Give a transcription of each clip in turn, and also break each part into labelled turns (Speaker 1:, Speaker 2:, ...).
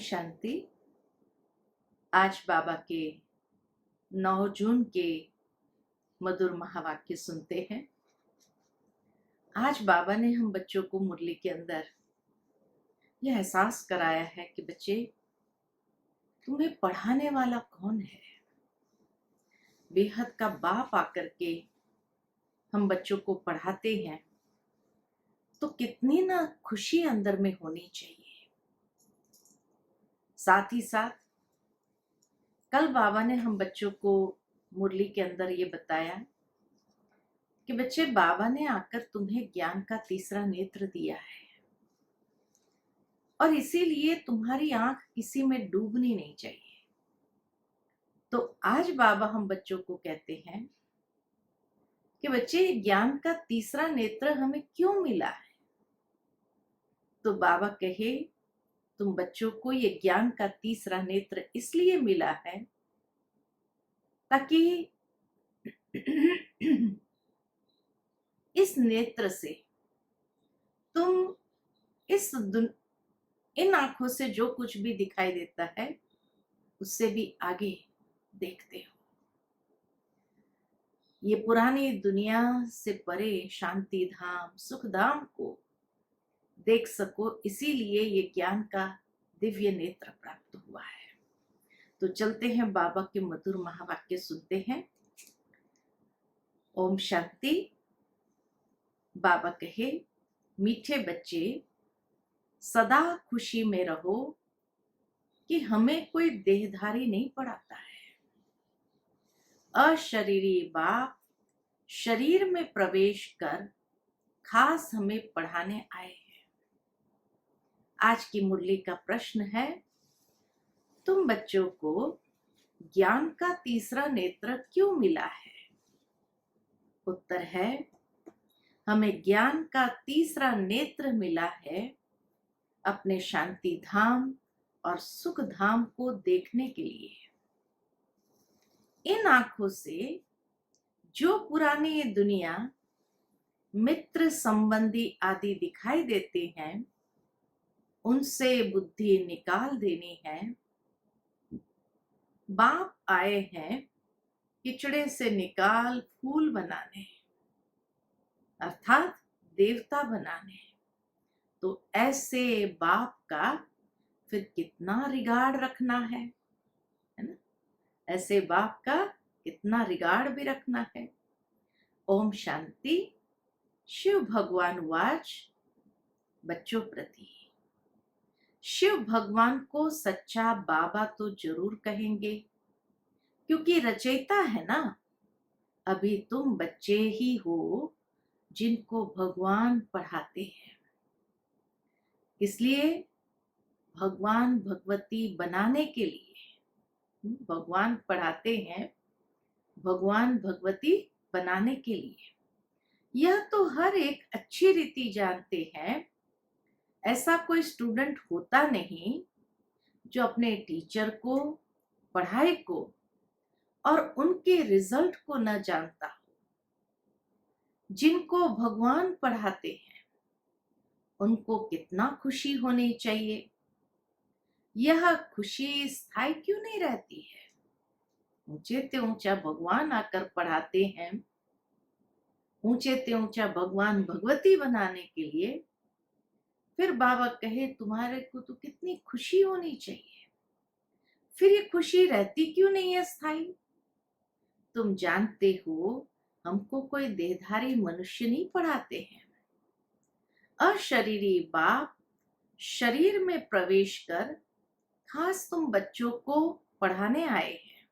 Speaker 1: शांति। आज बाबा के 9 जून के मधुर महावाक्य सुनते हैं। आज बाबा ने हम बच्चों को मुरली के अंदर यह एहसास कराया है कि बच्चे, तुम्हें पढ़ाने वाला कौन है। बेहद का बाप आकर के हम बच्चों को पढ़ाते हैं तो कितनी ना खुशी अंदर में होनी चाहिए। साथ ही साथ कल बाबा ने हम बच्चों को मुरली के अंदर ये बताया कि बच्चे, बाबा ने आकर तुम्हें ज्ञान का तीसरा नेत्र दिया है और इसीलिए तुम्हारी आंख किसी में डूबनी नहीं चाहिए। तो आज बाबा हम बच्चों को कहते हैं कि बच्चे, ज्ञान का तीसरा नेत्र हमें क्यों मिला है। तो बाबा कहे, तुम बच्चों को ये ज्ञान का तीसरा नेत्र इसलिए मिला है ताकि इस नेत्र से तुम इन आंखों से जो कुछ भी दिखाई देता है उससे भी आगे देखते हो। ये पुरानी दुनिया से परे शांति धाम, सुख धाम को देख सको, इसीलिए ये ज्ञान का दिव्य नेत्र प्राप्त हुआ है। तो चलते हैं, बाबा के मधुर महावाक्य सुनते हैं। ओम शांति। बाबा कहे, मीठे बच्चे, सदा खुशी में रहो कि हमें कोई देहधारी नहीं पढ़ाता है। अशरीरी बाप शरीर में प्रवेश कर खास हमें पढ़ाने आए हैं। आज की मुरली का प्रश्न है, तुम बच्चों को ज्ञान का तीसरा नेत्र क्यों मिला है। उत्तर है, हमें ज्ञान का तीसरा नेत्र मिला है अपने शांति धाम और सुख धाम को देखने के लिए। इन आंखों से जो पुरानी दुनिया, मित्र संबंधी आदि दिखाई देते हैं, उनसे बुद्धि निकाल देनी है। बाप आए हैं किचड़े से निकाल फूल बनाने, अर्थात देवता बनाने। तो ऐसे बाप का फिर कितना रिगार्ड रखना है ना। ऐसे बाप का कितना रिगार्ड भी रखना है। ओम शांति। शिव भगवान वाच बच्चों प्रति। शिव भगवान को सच्चा बाबा तो जरूर कहेंगे, क्योंकि रचयिता है ना। अभी तुम बच्चे ही हो जिनको भगवान पढ़ाते हैं, इसलिए भगवान भगवती बनाने के लिए भगवान पढ़ाते हैं, भगवान भगवती बनाने के लिए। यह तो हर एक अच्छी रीति जानते हैं। ऐसा कोई स्टूडेंट होता नहीं जो अपने टीचर को, पढ़ाई को और उनके रिजल्ट को न जानता हो। जिनको भगवान पढ़ाते हैं उनको कितना खुशी होनी चाहिए। यह खुशी स्थायी क्यों नहीं रहती है। ऊंचे ते ऊंचा भगवान आकर पढ़ाते हैं, ऊंचे ते ऊंचा भगवान भगवती बनाने के लिए। फिर बाबा कहे, तुम्हारे को तो कितनी खुशी होनी चाहिए। फिर ये खुशी रहती क्यों नहीं है स्थायी। तुम जानते हो, हमको कोई देहधारी मनुष्य नहीं पढ़ाते हैं। अशरीरी बाप शरीर में प्रवेश कर खास तुम बच्चों को पढ़ाने आए हैं।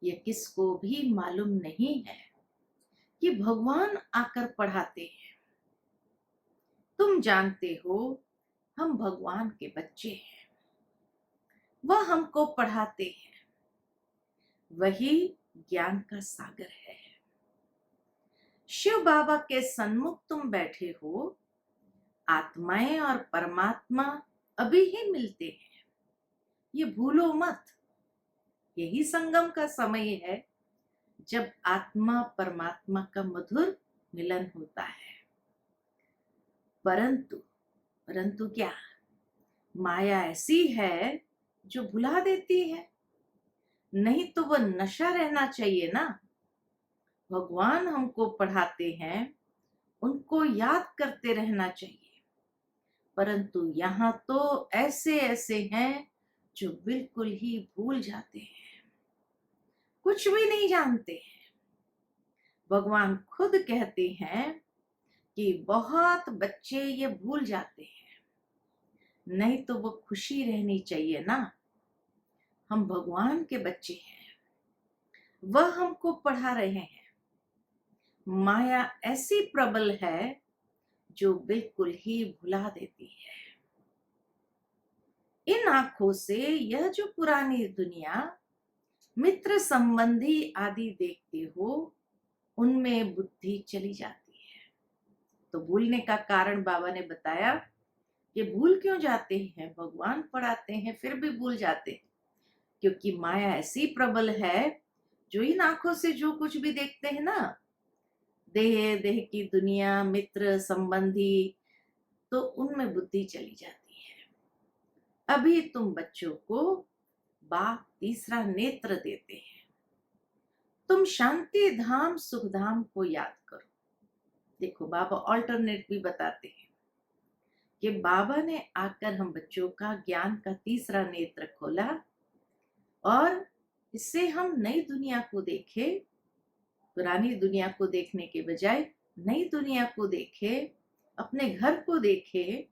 Speaker 1: यह किसको भी मालूम नहीं है कि भगवान आकर पढ़ाते हैं। तुम जानते हो, हम भगवान के बच्चे हैं, वह हमको पढ़ाते हैं। वही ज्ञान का सागर है। शिव बाबा के सन्मुख तुम बैठे हो। आत्माएं और परमात्मा अभी ही मिलते हैं, ये भूलो मत। यही संगम का समय है जब आत्मा परमात्मा का मधुर मिलन होता है। परंतु क्या, माया ऐसी है जो भुला देती है, नहीं तो वह नशा रहना चाहिए ना। भगवान हमको पढ़ाते हैं, उनको याद करते रहना चाहिए, परंतु यहाँ तो ऐसे ऐसे हैं जो बिल्कुल ही भूल जाते हैं, कुछ भी नहीं जानते हैं। भगवान खुद कहते हैं कि बहुत बच्चे ये भूल जाते हैं, नहीं तो वो खुशी रहनी चाहिए ना। हम भगवान के बच्चे हैं, वह हमको पढ़ा रहे हैं। माया ऐसी प्रबल है जो बिल्कुल ही भुला देती है। इन आंखों से यह जो पुरानी दुनिया, मित्र संबंधी आदि देखते हो, उनमें बुद्धि चली जाती है। तो भूलने का कारण बाबा ने बताया कि भूल क्यों जाते हैं, भगवान पढ़ाते हैं फिर भी भूल जाते हैं, क्योंकि माया ऐसी प्रबल है जो इन आंखों से जो कुछ भी देखते हैं ना, देह देह की दुनिया, मित्र संबंधी, तो उनमें बुद्धि चली जाती है। अभी तुम बच्चों को बाप तीसरा नेत्र देते हैं। तुम शांति धाम सुख धाम को याद करो। देखो बाबा ऑल्टरनेट भी बताते हैं कि बाबा ने आकर हम बच्चों का ज्ञान का तीसरा नेत्र खोला और इससे हम नई दुनिया को देखे, पुरानी दुनिया को देखने के बजाय नई दुनिया को देखे, अपने घर को देखे,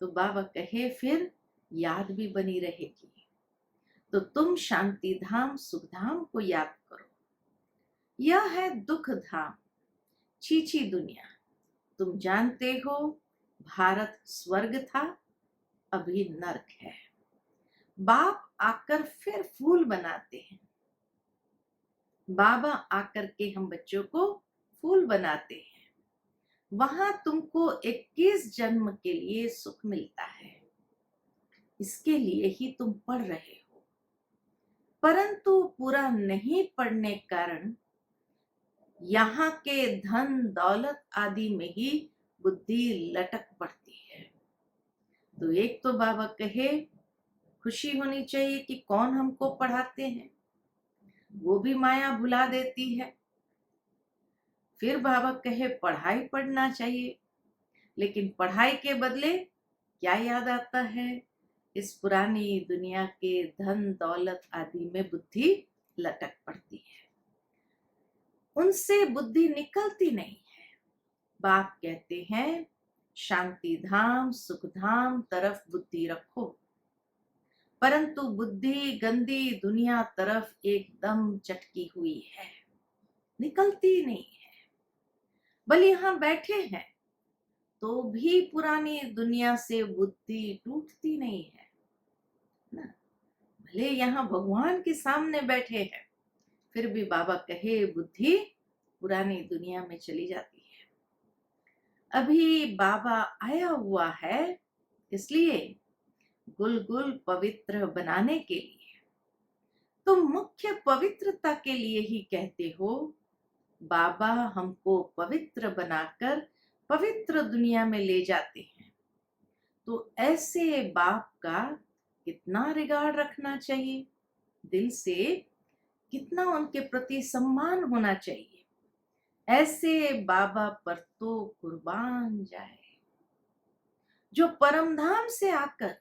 Speaker 1: तो बाबा कहे फिर याद भी बनी रहेगी। तो तुम शांति धाम सुख धाम को याद करो। यह है दुख धाम, छीछी दुनिया। तुम जानते हो भारत स्वर्ग था, अभी नरक है। बाप आकर फिर फूल बनाते हैं। बाबा आकर के हम बच्चों को फूल बनाते हैं। वहां तुमको 21 जन्म के लिए सुख मिलता है, इसके लिए ही तुम पढ़ रहे हो, परंतु पूरा नहीं पढ़ने कारण यहाँ के धन दौलत आदि में ही बुद्धि लटक पड़ती है। तो एक तो बाबा कहे खुशी होनी चाहिए कि कौन हमको पढ़ाते हैं, वो भी माया भुला देती है। फिर बाबा कहे पढ़ाई पढ़ना चाहिए, लेकिन पढ़ाई के बदले क्या याद आता है, इस पुरानी दुनिया के धन दौलत आदि में बुद्धि लटक पड़ती है, उनसे बुद्धि निकलती नहीं है। बाप कहते हैं शांति धाम सुख धाम तरफ बुद्धि रखो, परंतु बुद्धि गंदी दुनिया तरफ एकदम चटकी हुई है, निकलती नहीं है। भले यहां बैठे हैं तो भी पुरानी दुनिया से बुद्धि टूटती नहीं है ना। भले यहाँ भगवान के सामने बैठे हैं, फिर भी बाबा कहे बुद्धि पुरानी दुनिया में चली जाती है। अभी बाबा आया हुआ है, इसलिए गुल पवित्र बनाने के लिए। तुम मुख्य पवित्रता के लिए ही कहते हो, बाबा हमको पवित्र बनाकर पवित्र दुनिया में ले जाते हैं। तो ऐसे बाप का कितना रिगार्ड रखना चाहिए, दिल से कितना उनके प्रति सम्मान होना चाहिए। ऐसे बाबा पर तो कुर्बान जाए, जो परम धाम से आकर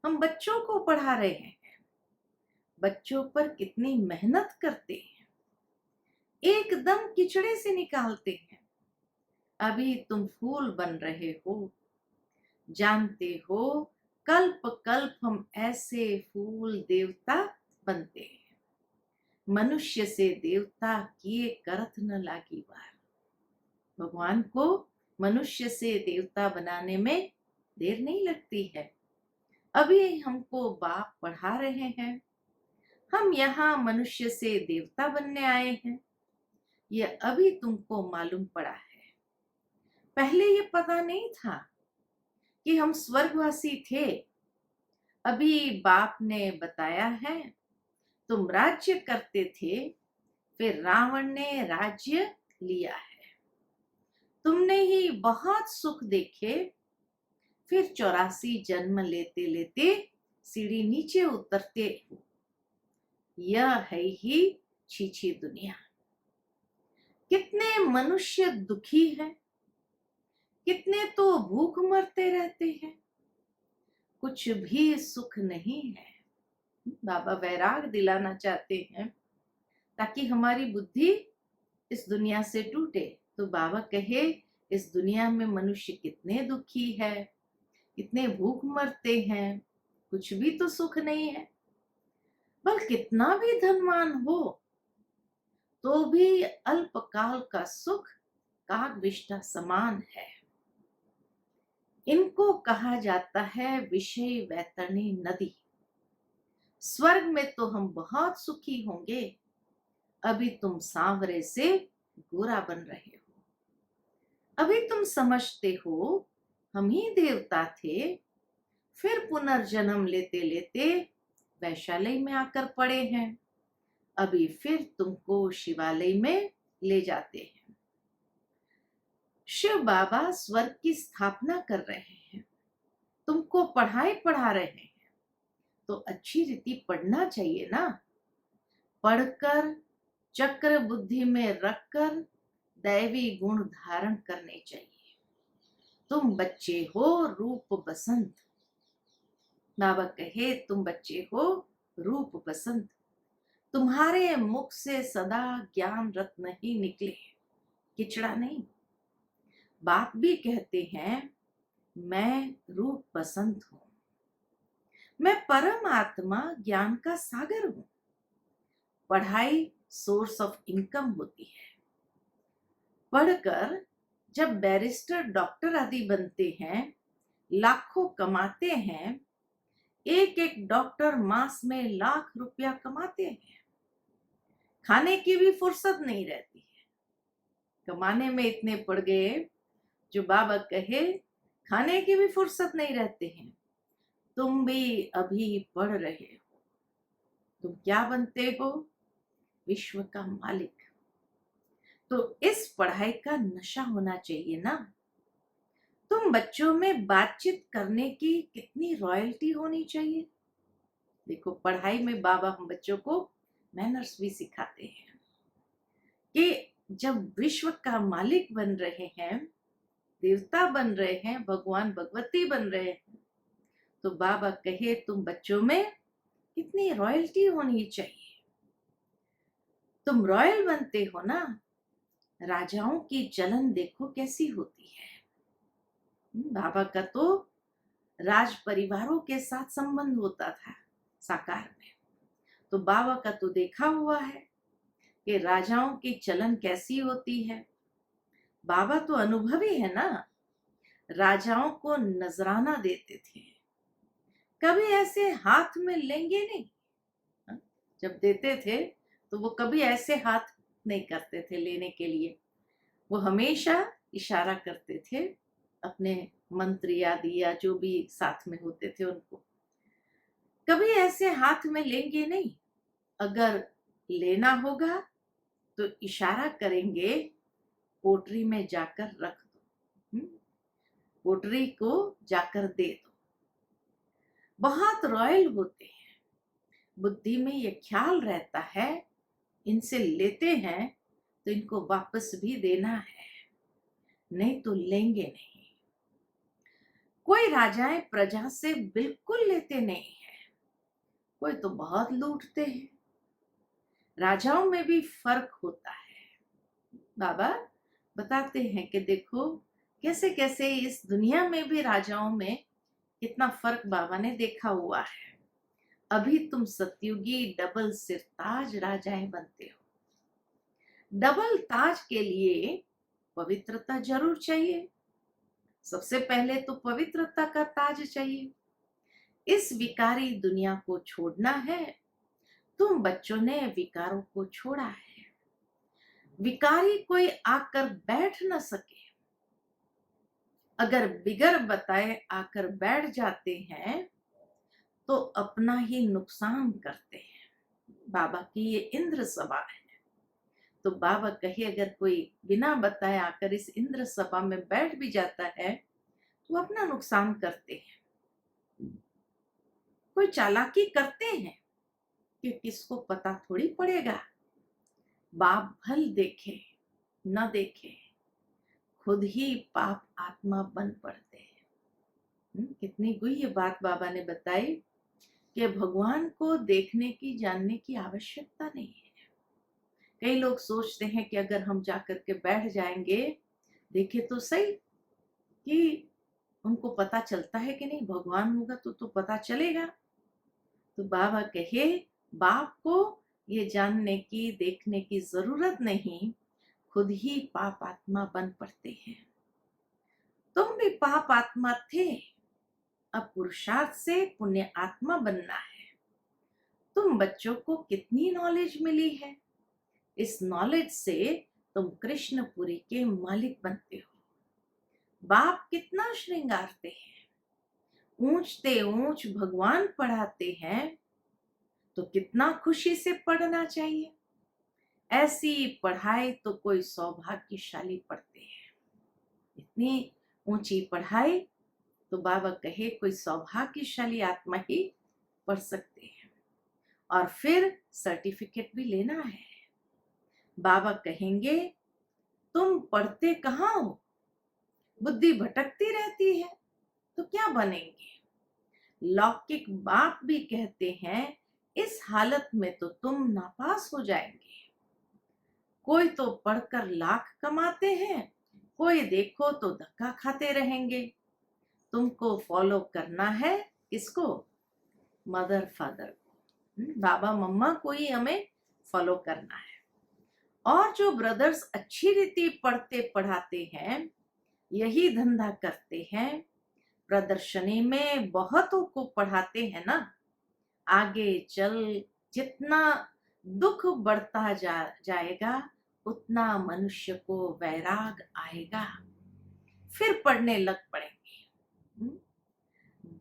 Speaker 1: हम बच्चों को पढ़ा रहे हैं, बच्चों पर कितनी मेहनत करते हैं, एकदम किचड़े से निकालते हैं। अभी तुम फूल बन रहे हो, जानते हो कल्प कल्प हम ऐसे फूल देवता बनते हैं। मनुष्य से देवता किए करत न लागी बार। भगवान को मनुष्य से देवता बनाने में देर नहीं लगती है। अभी हमको बाप पढ़ा रहे हैं, हम यहाँ मनुष्य से देवता बनने आए हैं, ये अभी तुमको मालूम पड़ा है। पहले ये पता नहीं था कि हम स्वर्गवासी थे। अभी बाप ने बताया है, तुम राज्य करते थे, फिर रावण ने राज्य लिया है। तुमने ही बहुत सुख देखे, फिर 84 जन्म लेते लेते सीढ़ी नीचे उतरते हो। यह है ही छीछी दुनिया। कितने मनुष्य दुखी हैं, कितने तो भूख मरते रहते हैं, कुछ भी सुख नहीं है। बाबा वैराग दिलाना चाहते हैं ताकि हमारी बुद्धि इस दुनिया से टूटे। तो बाबा कहे इस दुनिया में मनुष्य कितने दुखी है, कितने भूख मरते हैं, कुछ भी तो सुख नहीं है। बल कितना भी धनवान हो तो भी अल्पकाल का सुख काग विष्ठा समान है। इनको कहा जाता है विषय वैतरणी नदी। स्वर्ग में तो हम बहुत सुखी होंगे, अभी तुम सांवरे से गोरा बन रहे हो। अभी तुम समझते हो हम ही देवता थे, फिर पुनर्जन्म लेते लेते वैशाली में आकर पड़े हैं, अभी फिर तुमको शिवालय में ले जाते हैं। शिव बाबा स्वर्ग की स्थापना कर रहे हैं, तुमको पढ़ाई पढ़ा रहे हैं, तो अच्छी रीति पढ़ना चाहिए ना। पढ़कर चक्र बुद्धि में रखकर दैवी गुण धारण करने चाहिए। तुम बच्चे हो रूप बसंत। बाबा कहे तुम बच्चे हो रूप बसंत, तुम्हारे मुख से सदा ज्ञान रत्न ही निकले, किचड़ा नहीं। बाप भी कहते हैं मैं रूप बसंत हूं, मैं परम आत्मा ज्ञान का सागर हूं। पढ़ाई सोर्स ऑफ इनकम होती है। पढ़कर जब बैरिस्टर डॉक्टर आदि बनते हैं, लाखों कमाते हैं, एक एक डॉक्टर मास में लाख रुपया कमाते हैं, खाने की भी फुर्सत नहीं रहती है। कमाने में इतने पड़ गए जो बाबा कहे खाने की भी फुर्सत नहीं रहते हैं। तुम भी अभी पढ़ रहे हो, तुम क्या बनते हो? विश्व का मालिक। तो इस पढ़ाई का नशा होना चाहिए ना। तुम बच्चों में बातचीत करने की कितनी रॉयल्टी होनी चाहिए। देखो पढ़ाई में बाबा हम बच्चों को मैनर्स भी सिखाते हैं कि जब विश्व का मालिक बन रहे हैं, देवता बन रहे हैं, भगवान भगवती बन रहे हैं, तो बाबा कहे तुम बच्चों में कितनी रॉयल्टी होनी चाहिए। तुम रॉयल बनते हो ना। राजाओं की चलन देखो कैसी होती है। बाबा का तो राज परिवारों के साथ संबंध होता था साकार में। तो बाबा का तो देखा हुआ है कि राजाओं की चलन कैसी होती है। बाबा तो अनुभवी है ना। राजाओं को नजराना देते थे, कभी ऐसे हाथ में लेंगे नहीं। हाँ? जब देते थे तो वो कभी ऐसे हाथ नहीं करते थे लेने के लिए, वो हमेशा इशारा करते थे अपने मंत्री आदि या जो भी साथ में होते थे उनको। कभी ऐसे हाथ में लेंगे नहीं। अगर लेना होगा तो इशारा करेंगे पोटरी में जाकर रख दो, पोटरी को जाकर दे दो। बहुत रॉयल होते हैं। बुद्धि में ये ख्याल रहता है इनसे लेते हैं तो इनको वापस भी देना है, नहीं तो लेंगे नहीं। कोई राजाएं प्रजा से बिल्कुल लेते नहीं है, कोई तो बहुत लूटते हैं। राजाओं में भी फर्क होता है। बाबा बताते हैं कि देखो कैसे कैसे इस दुनिया में भी राजाओं में कितना फर्क बाबा ने देखा हुआ है। अभी तुम सतयुगी डबल सिर ताज राजाएं बनते हो। डबल ताज के लिए पवित्रता जरूर चाहिए। सबसे पहले तो पवित्रता का ताज चाहिए। इस विकारी दुनिया को छोड़ना है। तुम बच्चों ने विकारों को छोड़ा है। विकारी कोई आकर बैठ न सके। अगर बिगर बताए आकर बैठ जाते हैं तो अपना ही नुकसान करते हैं। बाबा की ये इंद्र सभा है। तो बाबा कहे अगर कोई बिना बताए आकर इस इंद्र सभा में बैठ भी जाता है वो अपना नुकसान करते हैं, कोई चालाकी करते हैं कि किसको पता थोड़ी पड़ेगा। बाप भल देखे न देखे, खुद ही पाप आत्मा बन पड़ते हैं। कितनी गुह्य बात बाबा ने बताई कि भगवान को देखने की जानने की आवश्यकता नहीं है। कई लोग सोचते हैं कि अगर हम जाकर के बैठ जाएंगे, देखे तो सही कि उनको पता चलता है कि नहीं, भगवान होगा तो पता चलेगा। तो बाबा कहे बाप को ये जानने की देखने की जरूरत नहीं, खुद ही पाप आत्मा बन पड़ते हैं। तुम भी पाप आत्मा थे, अब पुरुषार्थ से पुण्य आत्मा बनना है। तुम बच्चों को कितनी नॉलेज मिली है, इस नॉलेज से तुम कृष्णपुरी के मालिक बनते हो। बाप कितना श्रृंगारते हैं, ऊंचते ऊंच भगवान पढ़ाते हैं, तो कितना खुशी से पढ़ना चाहिए। ऐसी पढ़ाई तो कोई सौभाग्यशाली पढ़ते हैं। इतनी ऊंची पढ़ाई तो बाबा कहे कोई सौभाग्यशाली आत्मा ही पढ़ सकते हैं, और फिर सर्टिफिकेट भी लेना है। बाबा कहेंगे तुम पढ़ते कहाँ हो, बुद्धि भटकती रहती है, तो क्या बनेंगे। लौकिक बाप भी कहते हैं इस हालत में तो तुम नापास हो जाएंगे। कोई तो पढ़कर लाख कमाते हैं, कोई देखो तो धक्का खाते रहेंगे। तुमको फॉलो करना है किसको, मदर फादर को, बाबा मम्मा को ही हमें फॉलो करना है। और जो ब्रदर्स अच्छी रीति पढ़ते पढ़ाते हैं, यही धंधा करते हैं, प्रदर्शनी में बहुतों को पढ़ाते हैं ना, आगे चल जितना दुख बढ़ता जाएगा उतना मनुष्य को वैराग आएगा, फिर पढ़ने लग पड़ेंगे।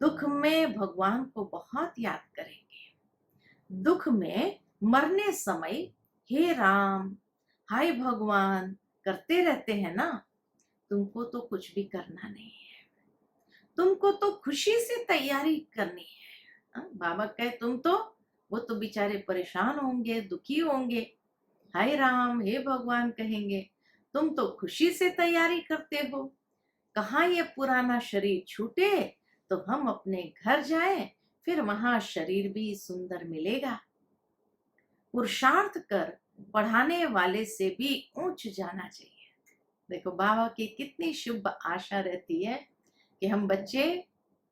Speaker 1: दुख में भगवान को बहुत याद करेंगे, दुख में मरने समय हे राम हाय भगवान करते रहते हैं ना। तुमको तो कुछ भी करना नहीं है, तुमको तो खुशी से तैयारी करनी है। बाबा कहे तुम तो, वो तो बेचारे परेशान होंगे, दुखी होंगे, हाय राम हे भगवान कहेंगे, तुम तो खुशी से तैयारी करते हो। कहाँ ये पुराना शरीर छूटे तो हम अपने घर जाएं, फिर वहां शरीर भी सुंदर मिलेगा। पुरुषार्थ कर पढ़ाने वाले से भी ऊंच जाना चाहिए। देखो बाबा की कितनी शुभ आशा रहती है कि हम बच्चे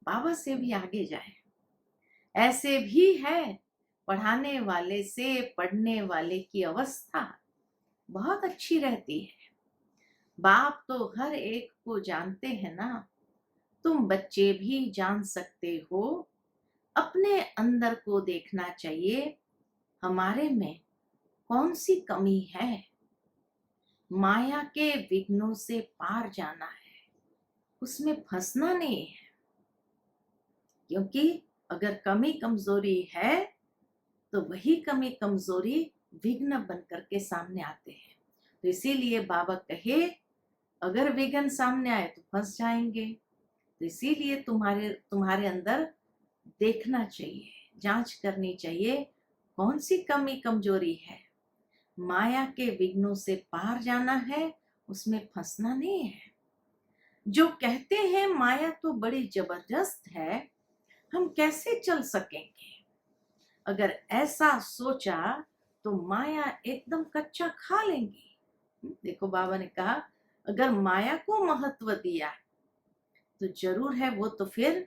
Speaker 1: बाबा से भी आगे जाएं। ऐसे भी है पढ़ाने वाले से पढ़ने वाले की अवस्था बहुत अच्छी रहती है। बाप तो हर एक को जानते हैं ना, तुम बच्चे भी जान सकते हो। अपने अंदर को देखना चाहिए, हमारे में कौन सी कमी है। माया के विघ्नों से पार जाना है, उसमें फंसना नहीं है। क्योंकि अगर कमी कमजोरी है तो वही कमी कमजोरी विघ्न बन करके सामने आते हैं। तो इसीलिए बाबा कहे अगर विघ्न सामने आए तो फंस जाएंगे। तो इसीलिए तुम्हारे अंदर देखना चाहिए, जांच करनी चाहिए कौन सी कमी कमजोरी है। माया के विघ्नों से पार जाना है, उसमें फंसना नहीं है। जो कहते हैं माया तो बड़ी जबरदस्त है, हम कैसे चल सकेंगे। अगर ऐसा सोचा तो माया एकदम कच्चा खा लेंगी। देखो बाबा ने कहा अगर माया को महत्व दिया तो जरूर है वो तो फिर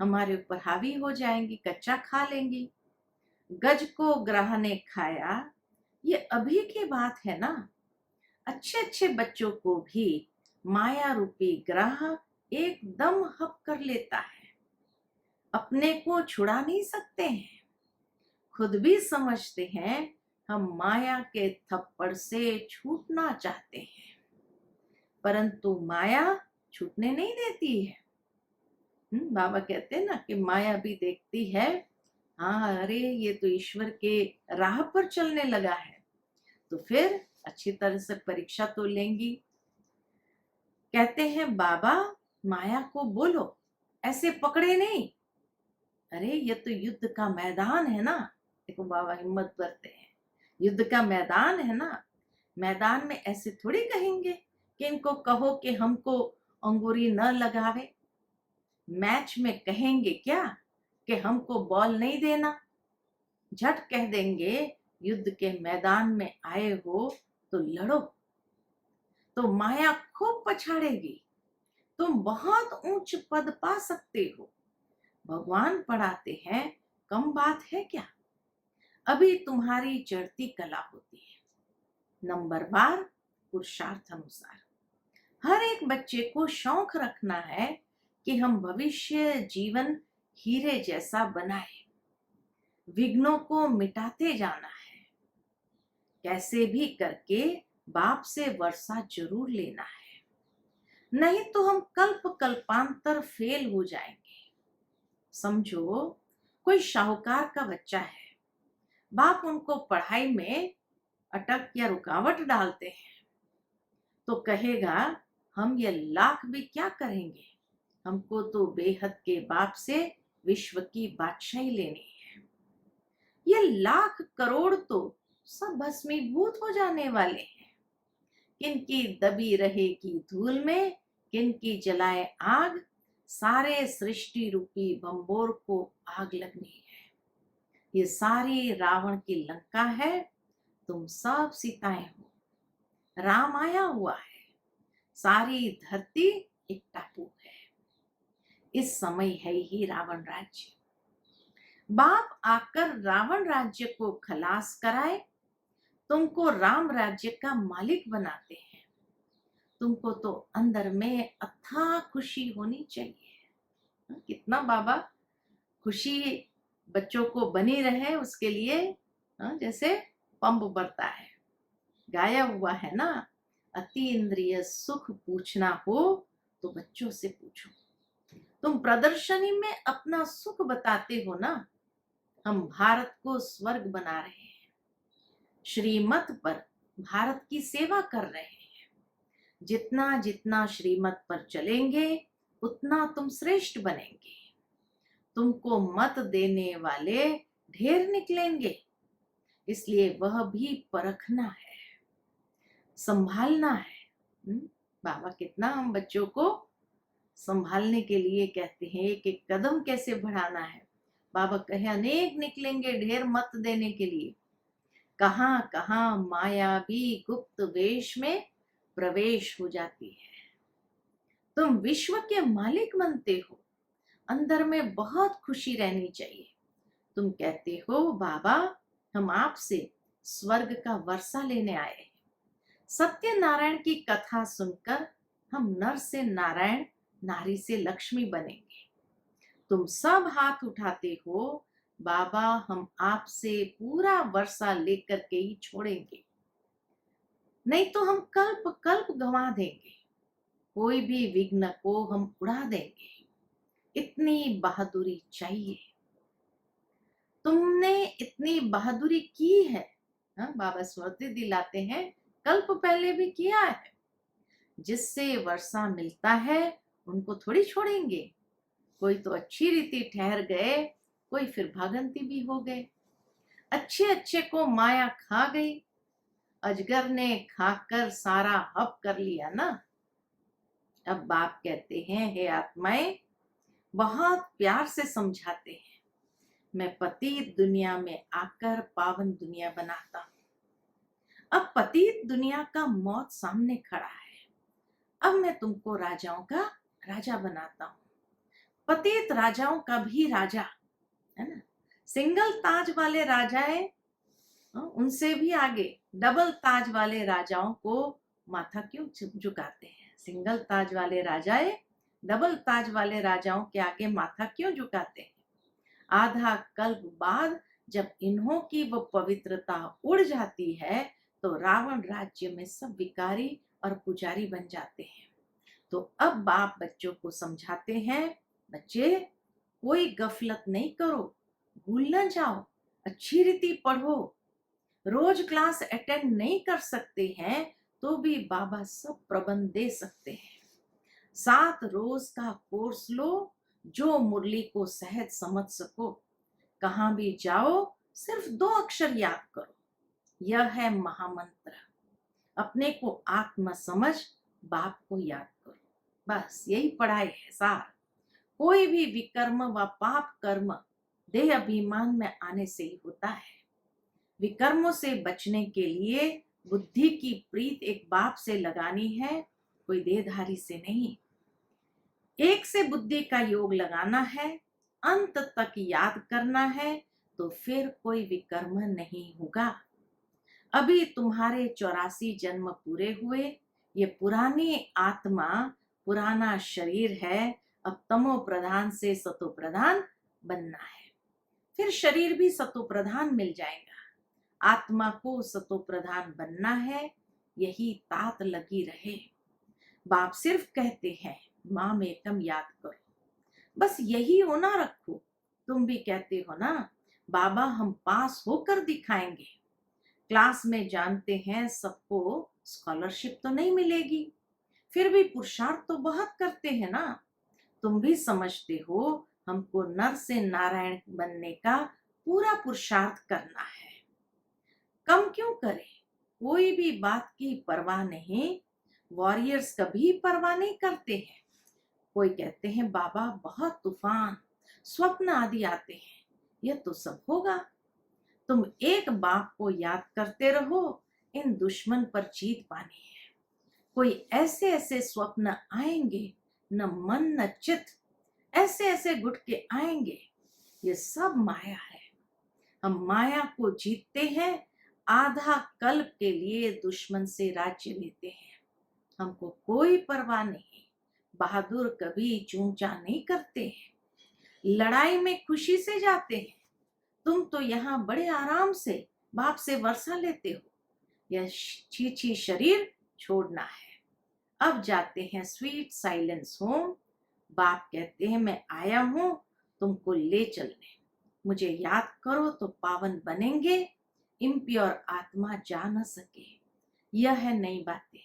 Speaker 1: हमारे ऊपर हावी हो जाएंगी, कच्चा खा लेंगी। गज को ग्राह ने खाया, ये अभी की बात है ना। अच्छे अच्छे बच्चों को भी माया रूपी ग्रह एकदम हप कर लेता है। अपने को छुड़ा नहीं सकते हैं, खुद भी समझते हैं हम माया के थप्पड़ से छूटना चाहते हैं, परंतु माया छूटने नहीं देती है। बाबा कहते हैं ना कि माया भी देखती है, हाँ अरे ये तो ईश्वर के राह पर चलने लगा है, तो फिर अच्छी तरह से परीक्षा तो लेंगी। कहते हैं बाबा माया को बोलो, ऐसे पकड़े नहीं। अरे ये तो युद्ध का मैदान है ना। देखो बाबा हिम्मत करते हैं, युद्ध का मैदान है ना, मैदान में ऐसे थोड़ी कहेंगे कि इनको कहो कि हमको अंगूरी न लगावे। मैच में कहेंगे क्या कि हमको बॉल नहीं देना। झट कह देंगे युद्ध के मैदान में आए हो तो लड़ो। तो माया खूब पछाड़ेगी, तुम बहुत ऊंच पद पा सकते हो। भगवान पढ़ाते हैं, कम बात है क्या। अभी तुम्हारी चढ़ती कला होती है, नंबर बार पुरुषार्थ अनुसार। हर एक बच्चे को शौक रखना है कि हम भविष्य जीवन हीरे जैसा बनाए, विघ्नों को मिटाते जाना है। कैसे भी करके बाप से वर्षा जरूर लेना है, नहीं तो हम कल्प कल्पांतर फेल हो जाएंगे। समझो कोई शाहूकार का बच्चा है, बाप उनको पढ़ाई में अटक या रुकावट डालते हैं तो कहेगा हम ये लाख भी क्या करेंगे, हमको तो बेहद के बाप से विश्व की बादशाही लेनी है। ये लाख करोड़ तो सब भस्मीभूत हो जाने वाले हैं। किनकी दबी रहेगी धूल में, किनकी जलाए आग, सारे सृष्टि रूपी बंबोर को आग लगनी है। ये सारी रावण की लंका है, तुम सब सीताएं हो। राम आया हुआ है, सारी धरती एक टापू है। इस समय है ही रावण राज्य। बाप आकर रावण राज्य को खलास कराए, तुमको राम राज्य का मालिक बनाते हैं। तुमको तो अंदर में अथाह खुशी होनी चाहिए। कितना बाबा खुशी बच्चों को बनी रहे उसके लिए, जैसे पंप भरता है। गाया हुआ है ना, अति इंद्रिय सुख पूछना हो तो बच्चों से पूछो। तुम प्रदर्शनी में अपना सुख बताते हो ना, हम भारत को स्वर्ग बना रहे हैं, श्रीमत पर भारत की सेवा कर रहे हैं। जितना जितना श्रीमत पर चलेंगे उतना तुम श्रेष्ठ बनेंगे। तुमको मत देने वाले ढेर निकलेंगे, इसलिए वह भी परखना है, संभालना है। बाबा कितना हम बच्चों को संभालने के लिए कहते हैं, एक एक कदम कैसे बढ़ाना है। बाबा कहे अनेक निकलेंगे ढेर मत देने के लिए। कहां कहां माया भी गुप्त वेश में प्रवेश हो जाती है। तुम विश्व के मालिक बनते हो, अंदर में बहुत खुशी रहनी चाहिए। तुम कहते हो बाबा हम आपसे स्वर्ग का वर्षा लेने आए हैं। सत्यनारायण की कथा सुनकर हम नर से नारायण, नारी से लक्ष्मी बनेंगे। तुम सब हाथ उठाते हो, बाबा हम आपसे पूरा वर्षा लेकर के ही छोड़ेंगे, नहीं तो हम कल्प कल्प गंवा देंगे। कोई भी विघ्न को हम उड़ा देंगे। इतनी बहादुरी चाहिए। तुमने इतनी बहादुरी की है। बाबा स्मृति दिलाते हैं, कल्प पहले भी किया है। जिससे वर्षा मिलता है उनको थोड़ी छोड़ेंगे। कोई तो अच्छी रीति ठहर गए, कोई फिर भागंती भी हो गए। अच्छे अच्छे को माया खा गई, अजगर ने खाकर सारा हप कर लिया ना। अब बाप कहते हैं, हे आत्माएं, बहुत प्यार से समझाते हैं, मैं पतित दुनिया में आकर पावन दुनिया बनाता हूं। अब पतित दुनिया का मौत सामने खड़ा है, अब मैं तुमको राजाओं का राजा बनाता हूं। पतित राजाओं का भी राजा है ना। सिंगल ताज वाले राजाएं उनसे भी आगे डबल ताज वाले राजाओं को माथा क्यों झुकाते हैं। सिंगल ताज वाले राजाएं डबल ताज वाले राजाओं के आगे माथा क्यों झुकाते हैं। आधा कल्प बाद जब इन्हों की वो पवित्रता उड़ जाती है तो रावण राज्य में सब विकारी और पुजारी बन जाते हैं। तो अब बाप बच्चों को समझाते हैं, बच्चे कोई गफलत नहीं करो, भूल न जाओ, अच्छी रीति पढ़ो। रोज क्लास अटेंड नहीं कर सकते हैं तो भी बाबा सब प्रबंध दे सकते हैं। 7 रोज का कोर्स लो, जो मुरली को सहज समझ सको। कहां भी जाओ सिर्फ 2 अक्षर याद करो, यह है महामंत्र। अपने को आत्मा समझ, बाप को याद करो। बस यही पढ़ाई है सार। कोई भी विकर्म व पाप कर्म देह अभिमान में आने से ही होता है। विकर्मों से बचने के लिए बुद्धि की प्रीत एक बाप से लगानी है, कोई देहधारी से नहीं। एक से बुद्धि का योग लगाना है, अंत तक याद करना है, तो फिर कोई विकर्म नहीं होगा। अभी तुम्हारे 84 जन्म पूरे हुए। ये पुरानी आत्मा, पुराना शरीर है। अब तमो प्रधान से सतो प्रधान बनना है, फिर शरीर भी सतो प्रधान मिल जाएगा। आत्मा को सतो प्रधान बनना है, यही तात लगी रहे। बाप सिर्फ कहते हैं माम एकम याद करो, बस यही होना रखो। तुम भी कहते हो ना बाबा हम पास होकर दिखाएंगे। क्लास में जानते हैं सबको स्कॉलरशिप तो नहीं मिलेगी, फिर भी पुरुषार्थ तो बहुत करते हैं ना। तुम भी समझते हो हमको नर से नारायण बनने का पूरा पुरुषार्थ करना है। कम क्यों करें, कोई भी बात की परवाह नहीं। वॉरियर्स कभी परवाह नहीं करते हैं। कोई कहते हैं बाबा बहुत तूफान स्वप्न आदि आते हैं, यह तो सब होगा। तुम एक बाप को याद करते रहो, इन दुश्मन पर जीत पानी है। कोई ऐसे ऐसे स्वप्न आएंगे, न मन न चित्त, ऐसे ऐसे गुटके आएंगे। ये सब माया है। हम माया को जीतते हैं, आधा कल्प के लिए दुश्मन से राज्य लेते हैं। हमको कोई परवाह नहीं। बहादुर कभी चूंचा नहीं करते हैं, लड़ाई में खुशी से जाते हैं। तुम तो यहाँ बड़े आराम से बाप से वर्षा लेते हो। यह छीछी शरीर छोड़ना है। अब जाते हैं स्वीट साइलेंस होम। बाप कहते हैं मैं आया हूं तुमको ले चलने। मुझे याद करो तो पावन बनेंगे, इम्प्योर आत्मा जा न सके। यह है नई बातें।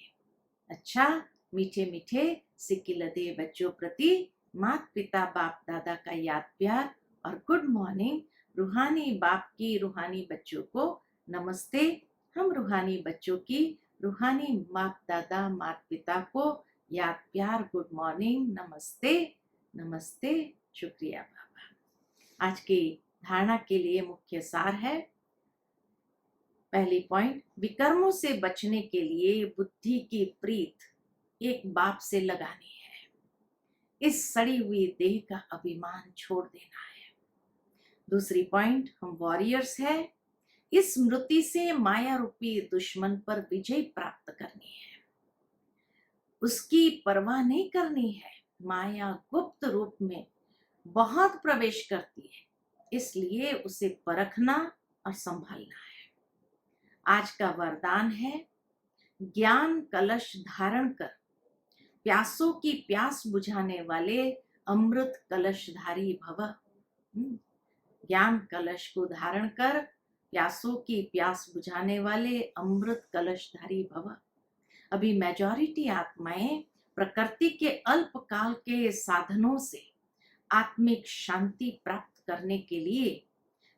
Speaker 1: अच्छा, मीठे मीठे सिकिलदे बच्चों प्रति माता पिता बाप दादा का याद प्यार और गुड मॉर्निंग। रूहानी बाप की रूहानी बच्चों को नमस्ते। हम रूहानी बच्चों की रूहानी माता दादा माता पिता को याद प्यार गुड मॉर्निंग, नमस्ते नमस्ते। शुक्रिया बाबा। आज की धारणा के लिए मुख्य सार है, पहली पॉइंट, विकर्मों से बचने के लिए बुद्धि की प्रीत एक बाप से लगानी है। इस सड़ी हुई देह का अभिमान छोड़ देना है। दूसरी पॉइंट, हम वॉरियर्स है। इस स्मृति से माया रूपी दुश्मन पर विजय प्राप्त करनी है। उसकी परवाह नहीं करनी है। माया गुप्त रूप में बहुत प्रवेश करती है, इसलिए उसे परखना और संभालना है। आज का वरदान है, ज्ञान कलश धारण कर प्यासों की प्यास बुझाने वाले अमृत कलशधारी भव। ज्ञान कलश को धारण कर प्यासों की प्यास बुझाने वाले अमृत कलशधारी भव। अभी मेजॉरिटी आत्माएं प्रकृति के अल्पकाल के साधनों से आत्मिक शांति प्राप्त करने के लिए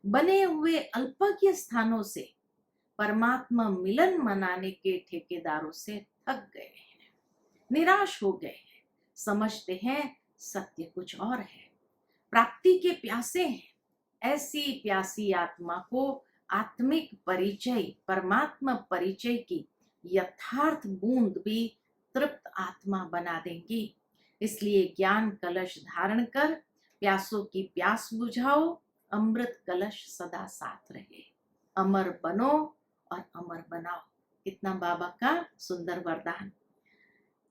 Speaker 1: बने हुए अल्पज्ञ स्थानों से परमात्मा मिलन मनाने के ठेकेदारों से थक गए हैं, निराश हो गए हैं। समझते हैं सत्य कुछ और है, प्राप्ति के प्यासे हैं। ऐसी प्यासी आत्मा को आत्मिक परिचय, परमात्मा परिचय की यथार्थ बूंद भी तृप्त आत्मा बना देंगी। इसलिए ज्ञान कलश धारण कर प्यासों की प्यास बुझाओ, अमृत कलश सदा साथ रहे। अमर बनो और अमर बनाओ। कितना बाबा का सुंदर वरदान।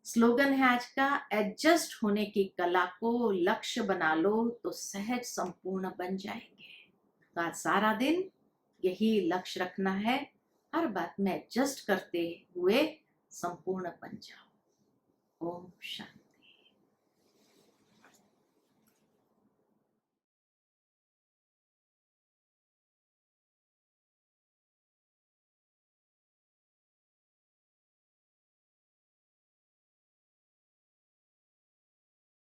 Speaker 1: स्लोगन है आज का, एडजस्ट होने की कला को लक्ष्य बना लो तो सहज संपूर्ण बन जाएंगे। तो आज सारा दिन यही लक्ष्य रखना है, हर बात में एडजस्ट करते हुए संपूर्ण बन जाओ। ओम शांति।